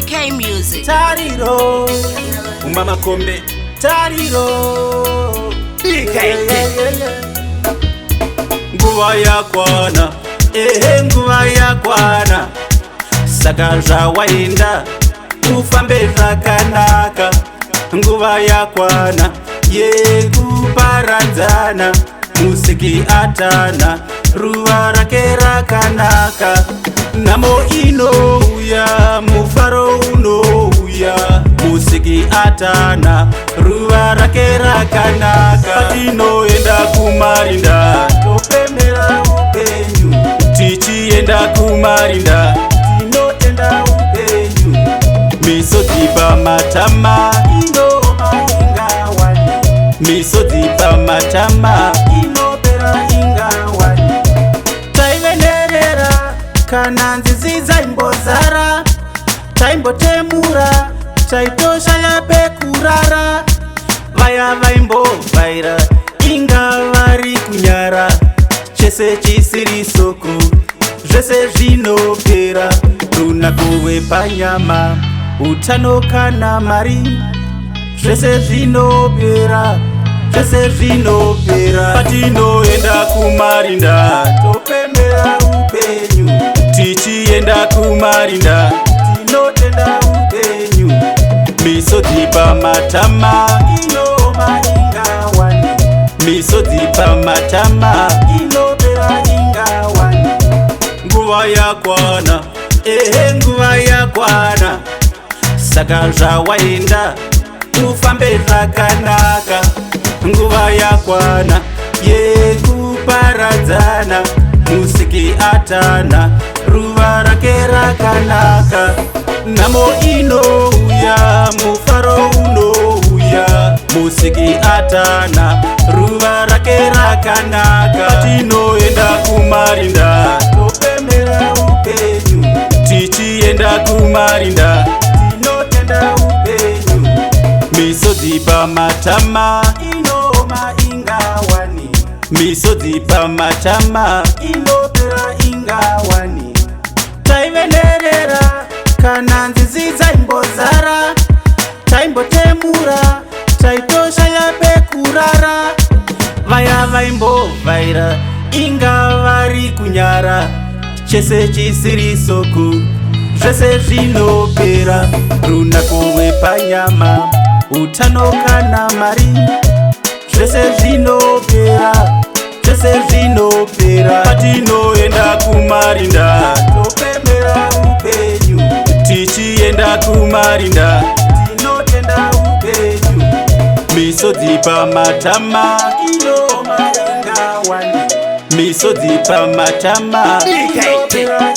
DK Music. Tariro Umama Kombe Tariro DK Nguva yakwana nguva yakwana saka zvawaenda ufambe zvakanaka nguva yakwana yekuparadzana musiki atana ruva rake rakanaka nhamo inouya mufaro unouya musiki atana ruva rake rakanaka patinoenda kumarinda topemera upenyu tichienda kumarinda tinotenda upenyu misodzi pamatama inoma ingawani misodzi pamatama inopera ingawani taivenerera kana nzizi dzaimbozara taimbotemura taitoshaya pekurara vaya vaimbovhaira inga vari kunyara chese chisiri soko zvese zvinopera runako wepanyama utano kana mari zvese zvinopera zvese zvinopera patinoenda kumarinda topemera upenyu tichienda kumarinda tinotenda upenyu misodzi pamatama inoma ingawani misodzi pamatama inopera ingawani nguva yakwana nguva yakwana saka zvawaenda ufambe zvakanaka nguva yakwana yekuparadzana musiki atana ruva rake rakanaka nhamo inouya mufaro unouya musiki atana ruva rake rakanaka patinoenda kumarinda topemera upenyu tichienda kumarinda tinotenda upenyu misodzi pamatama inoma ingawani misodzi pamatama inopera ingawani taivenerera kana nzizi dzaimbozara taimbotemura taitoshaya pekurara vaya vaimbovhaira inga vari kunyara chese chisiri soko zvese zvinopera runako wepanyama utano kana mari zvese zvinopera zvese zvinopera patinoenda kumarinda topemera upenyu tichienda kumarinda tinotenda upenyu misodzi pamatama inoma ingawani misodzi pamatama inopera